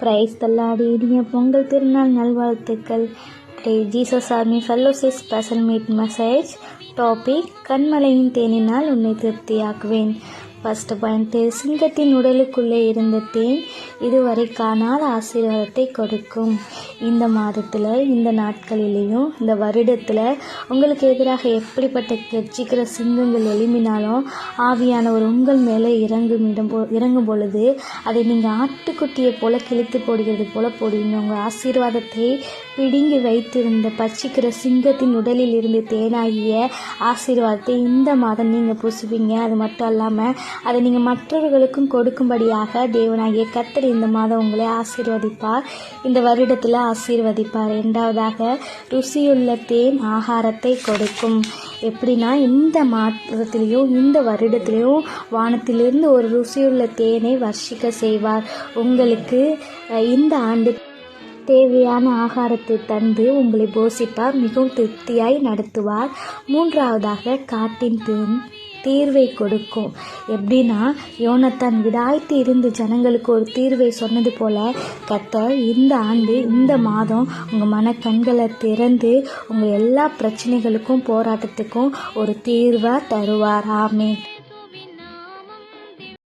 Price தள்ளாடி இனிய பொங்கல் திருநாள் நல்வாழ்த்துக்கள். Jesus army fellowship special meet message. Topic: கண்மலையின் தேனினால் உன்னை திருப்தியாக்குவேன். ஃபர்ஸ்ட் பாயிண்ட்: சிங்கத்தின் உடலுக்குள்ளே இருந்த தேன் இதுவரை காணாத ஆசீர்வாதத்தை கொடுக்கும். இந்த மாதத்தில், இந்த நாட்களிலேயும், இந்த வருடத்தில் உங்களுக்கு எதிராக எப்படிப்பட்ட கட்சிக்கிற சிங்கங்கள் எழும்பினாலும் ஆவியானவர் உங்கள் மேலே இறங்கும் பொழுது அதை நீங்கள் ஆட்டுக்குட்டியை போல கிழித்து போடுகிறது போல போடுவீங்க. உங்கள் ஆசீர்வாதத்தை பிடுங்கி வைத்திருந்த பட்சிக்கிற சிங்கத்தின் உடலில் இருந்து தேனாகிய ஆசீர்வாதத்தை இந்த மாதம் நீங்கள் புசுவீங்க. அது மட்டும் இல்லாமல் அதை நீங்கள் மற்றவர்களுக்கும் கொடுக்கும்படியாக தேவனாகிய கர்த்தர் இந்த மாதம் உங்களை ஆசீர்வதிப்பார். இந்த வருடத்தில் ஆசீர்வதிப்பார். இரண்டாவதாக, ருசியுள்ள தேன் ஆகாரத்தை கொடுக்கும். எப்படின்னா, இந்த மாதத்திலையும் இந்த வருடத்திலையும் வானத்திலிருந்து ஒரு ருசியுள்ள தேனை வர்ஷிக்க செய்வார். உங்களுக்கு இந்த ஆண்டு தேவையான ஆகாரத்தை தந்து உங்களை போஷிப்பார், மிகவும் திருப்தியாய் நடத்துவார். மூன்றாவதாக, காட்டின் தேன் தீர்வை கொடுக்கும். எப்படின்னா, யோனத்தான் விடாய்த்து இருந்து ஜனங்களுக்கு ஒரு தீர்வை சொன்னது போல கர்த்தர் இந்த ஆண்டு, இந்த மாதம் உங்கள் மனக்கண்களை திறந்து உங்கள் எல்லா பிரச்சனைகளுக்கும் போராட்டத்துக்கும் ஒரு தீர்வாக தருவார். ஆமென்.